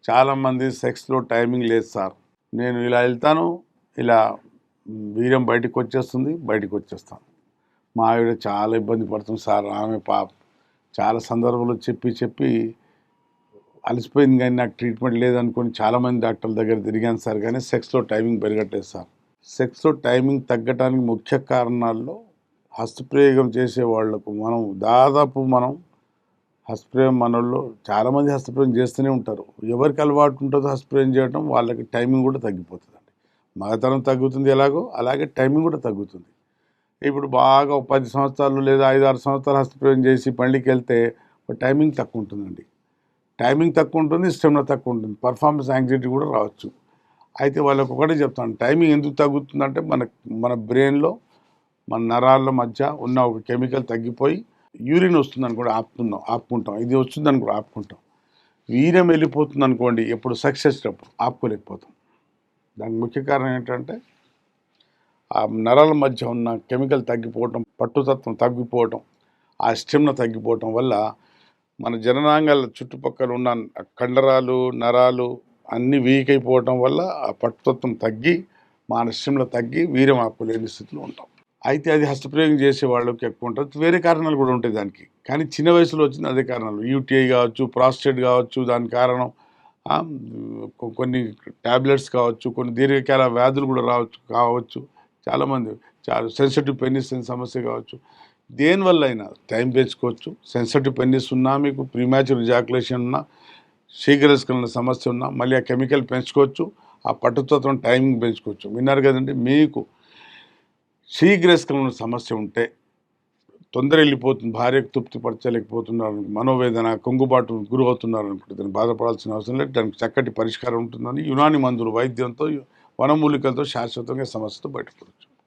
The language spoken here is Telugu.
చాలామంది సెక్స్లో టైమింగ్ లేదు సార్, నేను ఇలా వెళ్తాను, ఇలా వీర్యం బయటకు వచ్చేస్తాను. మా ఆవిడ చాలా ఇబ్బంది పడుతుంది సార్. ఆమె చాలా సందర్భాలు చెప్పి అలసిపోయింది, కానీ నాకు ట్రీట్మెంట్ లేదనుకొని చాలామంది డాక్టర్ల దగ్గర తిరిగాను సార్, కానీ సెక్స్లో టైమింగ్ పెరగట్లేదు సార్. సెక్స్లో టైమింగ్ తగ్గటానికి ముఖ్య కారణాల్లో హస్తప్రయోగం చేసే వాళ్లకు మనం హస్తప్రయోగం మనల్లో చాలామంది హస్తప్రయోగం చేస్తూనే ఉంటారు. ఎవరికి అలవాటు ఉంటుందో హస్తప్రయోగం చేయడం, వాళ్ళకి టైమింగ్ కూడా తగ్గిపోతుందండి. మగతనం తగ్గుతుంది ఎలాగో, అలాగే టైమింగ్ కూడా తగ్గుతుంది. ఇప్పుడు బాగా 10 సంవత్సరాలు లేదా 5-6 సంవత్సరాలు హస్తప్రయోగం చేసి పెళ్ళికి వెళ్తే టైమింగ్ తక్కువ ఉంటుందండి. టైమింగ్ తక్కువ ఉంటుంది, స్టెమినా తక్కువ ఉంటుంది, పర్ఫార్మెన్స్ యాంగ్జైటీ కూడా రావచ్చు. అయితే వాళ్ళకి ఒకటే చెప్తాను, టైమింగ్ ఎందుకు తగ్గుతుందంటే మన బ్రెయిన్లో, మన నరాల మధ్య ఉన్న ఒక కెమికల్ తగ్గిపోయి యూరిన్ వస్తుందని కూడా ఆపుకుంటాం. ఇది వస్తుందని కూడా ఆపుకుంటాం. వీర్యం వెళ్ళిపోతుంది అనుకోండి, ఎప్పుడు సక్సెస్ అప్పుడు ఆపుకోలేకపోతాం. దానికి ముఖ్య కారణం ఏంటంటే ఆ నరాల మధ్య ఉన్న కెమికల్ తగ్గిపోవటం, పట్టుతత్వం తగ్గిపోవటం, ఆ స్టెమినా తగ్గిపోవటం వల్ల మన జననాంగాల చుట్టుపక్కల ఉన్న కండరాలు, నరాలు అన్నీ వీక్ అయిపోవటం వల్ల ఆ పట్టుతత్వం తగ్గి, మన స్టెమినా తగ్గి వీర్యం ఆపుకోలేని స్థితిలో ఉంటాం. అయితే అది హస్తప్రయోగం చేసే వాళ్ళకి ఎక్కువ ఉంటుంది. వేరే కారణాలు కూడా ఉంటాయి దానికి, కానీ చిన్న వయసులో వచ్చింది అదే కారణాలు. యూటీఐ కావచ్చు, ప్రాస్టేట్ కావచ్చు, దాని కారణం కొన్ని ట్యాబ్లెట్స్ కావచ్చు, కొన్ని దీర్ఘకాల వ్యాధులు కూడా కావచ్చు. చాలామంది సెన్సిటివ్ పెనిస్ సమస్య కావచ్చు. దేనివల్ల అయినా టైం పెంచుకోవచ్చు. సెన్సిటివ్ పెనిస్ ఉన్నా, మీకు ప్రీమాచ్యూర్ ఎజాకులేషన్ ఉన్నా, శీఘ్రస్ఖలన సమస్య ఉన్నా, మళ్ళీ ఆ కెమికల్ పెంచుకోవచ్చు, ఆ పట్టుతత్వం టైమింగ్ పెంచుకోవచ్చు. విన్నారు కదండి. మీకు శీఘ్రస్ఖలన సమస్య ఉంటే, తొందర వెళ్ళిపోతుంది, భార్యకు తృప్తిపరచలేకపోతున్నారు, మనోవేదన, కుంగుబాటు గురి అవుతున్నారు అనుకుంటే దాన్ని బాధపడాల్సిన అవసరం లేదు. దానికి చక్కటి పరిష్కారం ఉంటుందని యునాని మందులు వైద్యంతో, వనమూలికలతో శాశ్వతంగా సమస్యతో బయటపడవచ్చు.